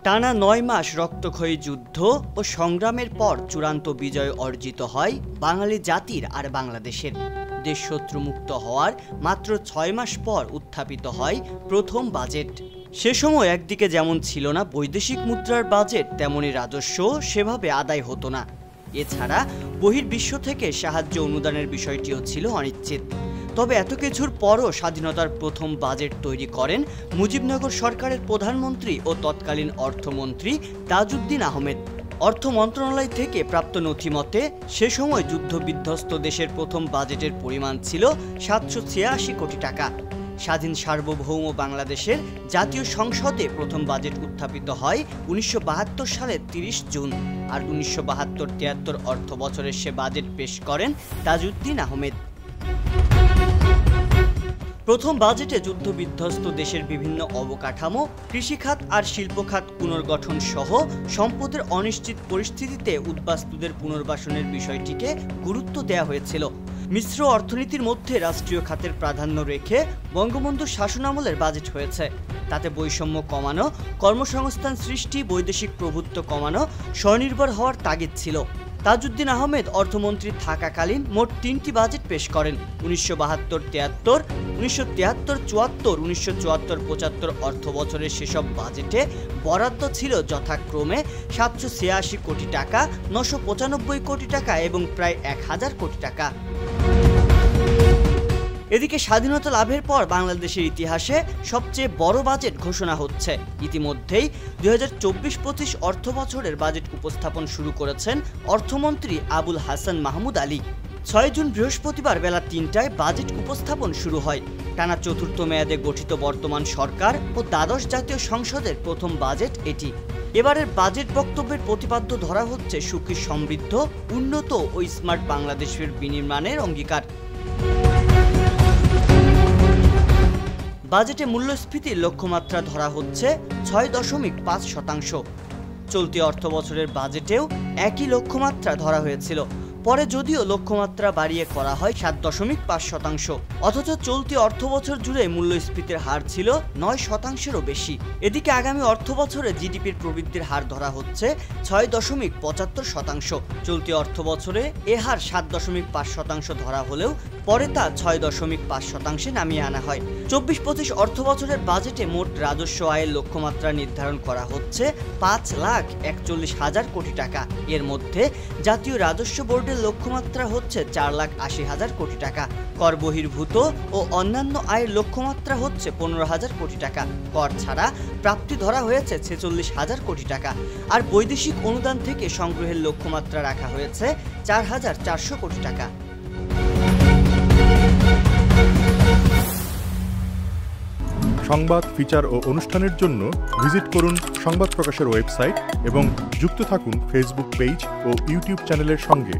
টানা ৯ মাস রক্তক্ষয়ী যুদ্ধ ও সংগ্রামের পর চূড়ান্ত বিজয় অর্জিত হয় বাঙালি জাতির আর বাংলাদেশের। দেশ শত্রুমুক্ত হওয়ার মাত্র ৬ মাস পর উত্থাপিত হয় প্রথম বাজেট। সে সময় একদিকে যেমন ছিল না বৈদেশিক মুদ্রার বাজেট, তেমনি রাজস্ব সেভাবে আদায় হতো না। এছাড়া বহির্বিশ্ব থেকে সাহায্য অনুদানের বিষয়টিও ছিল অনিশ্চিত। তবে এত কিছুর পরও স্বাধীনতার প্রথম বাজেট তৈরি করেন মুজিবনগর সরকারের প্রধানমন্ত্রী ও তৎকালীন অর্থমন্ত্রী তাজউদ্দিন আহমেদ। অর্থ মন্ত্রণালয় থেকে প্রাপ্ত নথিমতে সে সময় যুদ্ধবিধ্বস্ত দেশের প্রথম বাজেটের পরিমাণ ছিল ৭৮৬ কোটি টাকা। স্বাধীন সার্বভৌম বাংলাদেশের জাতীয় সংসদে প্রথম বাজেট উত্থাপিত হয় ১৯৭২ সালের ৩০ জুন। আর ১৯৭২-৭৩ অর্থ বছরের সে বাজেট পেশ করেন তাজউদ্দিন আহমেদ। প্রথম বাজেটে যুদ্ধবিধ্বস্ত দেশের বিভিন্ন অবকাঠামো, কৃষিখাত আর শিল্পখাত পুনর্গঠন সহ সম্পদের অনিশ্চিত পরিস্থিতিতে উদ্বাস্তুদের পুনর্বাসনের বিষয়টিকে গুরুত্ব দেওয়া হয়েছিল। মিশ্র অর্থনীতির মধ্যে রাষ্ট্রীয় খাতের প্রাধান্য রেখে বঙ্গবন্ধুর শাসনামলের বাজেট হয়েছে। তাতে বৈষম্য কমানো, কর্মসংস্থান সৃষ্টি, বৈদেশিক প্রভুত্ব কমানো, স্বনির্ভর হওয়ার তাগিদ ছিল। তাজউদ্দিন আহমেদ অর্থমন্ত্রী থাকাকালীন মোট ৩টি বাজেট পেশ করেন। ১৯৭২-৭৩, ১৯৭৩-৭৪, ১৯৭৪-৭৫ অর্থ বছরের সেসব বাজেটে বরাদ্দ ছিল যথাক্রমে ৭৮৬ কোটি টাকা, ৯৯৫ কোটি টাকা এবং প্রায় ১,০০০ কোটি টাকা। এদিকে স্বাধীনতা লাভের পর বাংলাদেশের ইতিহাসে সবচেয়ে বড় বাজেট ঘোষণা হচ্ছে। ইতিমধ্যেই ২০২৪-২৫ অর্থ বছরের বাজেট উপস্থাপন শুরু করেছেন অর্থমন্ত্রী আবুল হাসান মাহমুদ আলী। ৬ জুন বৃহস্পতিবার বেলা ৩টায় বাজেট উপস্থাপন শুরু হয়। টানা চতুর্থ মেয়াদে গঠিত বর্তমান সরকার ও দ্বাদশ জাতীয় সংসদের প্রথম বাজেট এটি। এবারের বাজেট বক্তব্যের প্রতিপাদ্য ধরা হচ্ছে সুখী, সমৃদ্ধ, উন্নত ও স্মার্ট বাংলাদেশের বিনির্মাণের অঙ্গীকার। বাজেটে মূল্যস্ফীতির লক্ষ্যমাত্রা ধরা হচ্ছে ৬.৫%। চলতি অর্থবছরের বাজেটেও একই লক্ষ্যমাত্রা ধরা হয়েছিল। পরে যদিও লক্ষ্যমাত্রা বাড়িয়ে করা হয় ৭.৫%, অথচ চলতি অর্থবছর জুড়ে মূল্যস্ফীতির হার ছিল ৯%-এরও বেশি। এদিকে আগামী অর্থবছরে জিডিপির প্রবৃদ্ধির হার ধরা হচ্ছে ৬.৭৫%। চলতি অর্থবছরে এ হার ৭.৫% ধরা হলেও পরে তা ৬.৫%-এ নামিয়ে আনা হয়। ২৪-২৫ অর্থবছরের বাজেটে মোট রাজস্ব আয়ের লক্ষ্যমাত্রা নির্ধারণ করা হচ্ছে ৫,৪১,০০০ কোটি টাকা। এর মধ্যে জাতীয় রাজস্ব বোর্ডের লক্ষ্যমাত্রা হচ্ছে ৪,৮০,০০০ কোটি টাকা। কর বহির্ভূত ও অন্যান্য আয়ের লক্ষ্যমাত্রা হচ্ছে ১৫,০০০ কোটি টাকা। কর ছাড়া প্রাপ্তি ধরা হয়েছে ৪৬,০০০ কোটি টাকা। আর বৈদেশিক অনুদান থেকে সংগ্রহের লক্ষ্যমাত্রা রাখা হয়েছে ৪,৪০০ কোটি টাকা। সংবাদ, ফিচার ও অনুষ্ঠানের জন্য ভিজিট করুন সংবাদ প্রকাশের ওয়েবসাইট এবং যুক্ত থাকুন ফেসবুক পেজ ও ইউটিউব চ্যানেলের সঙ্গে।